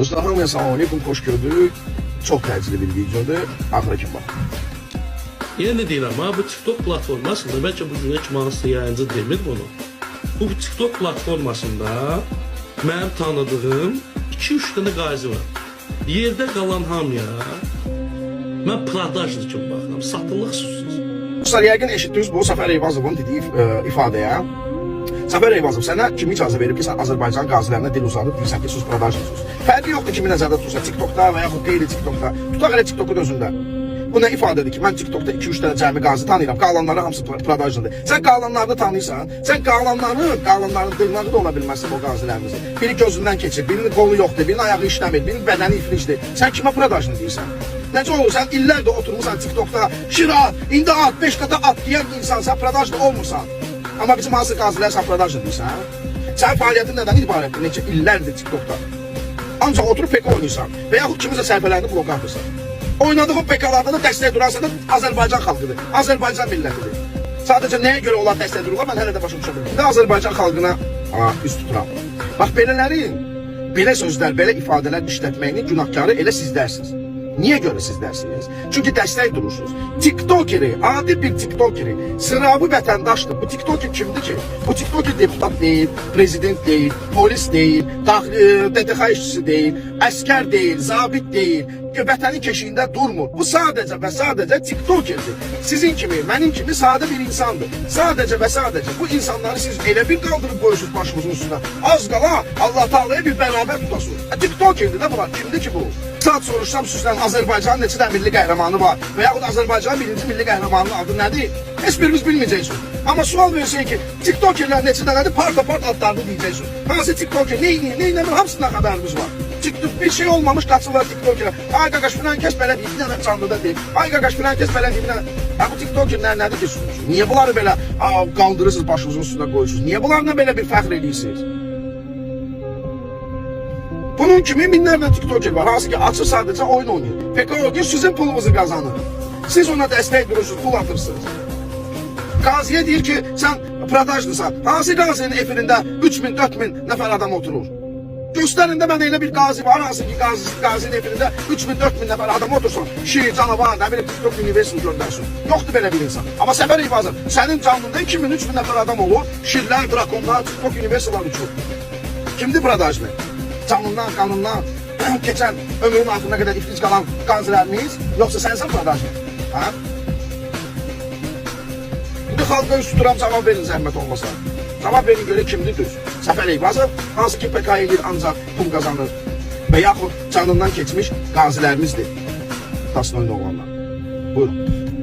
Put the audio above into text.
Dostlar, hamıya salam aleyküm, xoş gördük. Çox təcili bir videodur. Axıra kimi bax. Yenə deyirəm ha, bu TikTok platformasında bəlkə bu günə kimi hansısa yayıncı demir bunu. Bu TikTok platformasında mənim tanıdığım 2-3 dənə qazi var. Yerdə qalan hamıya mən prodajlı kimi baxıram, satılıq susuz. Dostlar, yəqin eşitdiniz bu Səfər Eyvazovun dediyi ifadəyə. Səfər Eyvazov, sənə kim icazə verib ki, sən Azərbaycan qazilərinə dil uzadıb deyirsən ki, sus prodajlısınız. Fərqi yoxdur kimi nəzərdə tutursa, TikTokda və yaxud qeyri-TikTokda. Tutaq elə TikTokun özündə. Bu nə ifadədir ki, mən TikTokda 2-3 dənə cəmi qazi tanıyıram, qalanları hamısı prodajlıdır. Sən qalanlarını tanıyırsan, sən qalanların dırnağı da ola bilməzsin o qazilərimizin. Biri gözündən keçir, birinin qolu yoxdur, birinin ayağı işləmir, birinin bədəni iflicdir. Sən kimə prodajlı deyirsən? Necə olur, sən illərdə oturmuşsan TikTokda, şira, indi at, 5 qata at deyən insan, sən prodajlı olmursan. Amma bizim hansı qazilər sən prodajlı deyirsən? Sən fəaliyyətin nədən ibarətdir, necə illərdir TikTokda? Ancaq oturup PK oynayırsan və yaxud kimisə səhifələrini bloka atırsan. Oynadığın PK'larda da dəstək duransa da Azərbaycan xalqıdır, Azərbaycan millətidir. Sadəcə nəyə görə onlar dəstək dururlar, mən hələ də başa düşə bilmirəm. Azərbaycan xalqına üst tuturam. Bax, belələrin, belə sözlər, belə ifadələr işlətməyinin günahkarı elə sizlərsiniz. Niye göre sizlersiniz? Çünkü destek durursunuz. TikTokeri, adi bir TikTokeri, sırabı vətəndaşdır. Bu TikToker kimdir ki? Bu TikToker deputat değil, prezident değil, polis değil, DTX işçisi değil, əskər değil, zabit değil, vətənin keşiyində durmur. Bu sadəcə və sadəcə TikTokerdir. Sizin kimi, mənim kimi sadə bir insandır. Sadəcə və sadəcə bu insanları siz elə bir qaldırıb qoyursunuz başımızın üstünə. Az qala Allah Taala'ya bir bərabər tutasınız. TikTokerdir də bunlar. Kimdir ki bu? Saat soruşsam sizdən Azərbaycanın neçə dənə milli qəhrəmanı var və yaxud Azərbaycanın birinci milli qəhrəmanının adı nədir? Heç birimiz bilməyəcəksiniz. Amma sual versək ki, TikTokerlər neçə dənədir? Part adlarını deyəcəksiniz. Hansı TikToker, neynəmir, hamısından xəbərimiz var. Bir şey olmamış qaçırlar TikTokerlər. Ay qaqaş filan kəs belə deyib, bir dənə canlıda deyib. Ay qaqaş filan kəs belə deyib, bir dənə. Bu TikTokerlər nədir ki? Niyə bunları belə qaldırırsınız, başınızın üstünə qoyursunuz? Niyə bunlarla belə bir fəxr edirsiniz? Bunun kimi minlərlə TikToker var. Hansı ki açır sadəcə oyun oynayır. PK oynayır, sizin pulunuzu qazanır. Siz ona dəstək durursunuz, pul atırsınız. Qaziyə deyir ki, sən prodajlısan. Hansı qazinin efirində 3000, 4000 nəfər adam oturur? Göstərin də mən elə bir qazi var, hansı ki qazinin efirində 3000, 4000 nəfər adam otursun. Şir, canavar, nə bilim TikTok University göndərsin. Yoxdur belə bir insan. Amma Səfər Eyvazov, sənin canlında 2000, 3000 nəfər adam olur. Şirlər, drakonlar, TikTok University'lar uçur. Kimdir prodajlı? Canından, qanından keçən ömrün altına qədər iflic qalan qazilərimiz, yoxsa sənsən prodajlı? İndi xalqa üst tuturam, cavab verin zəhmət olmasa. Cavab verin görə kimdir düz? Səfər Eyvazov, hansı ki PK edir, ancaq pul qazanır və yaxud canından keçmiş qazilərimizdir. Tasın oyunu olanlar. Buyurun.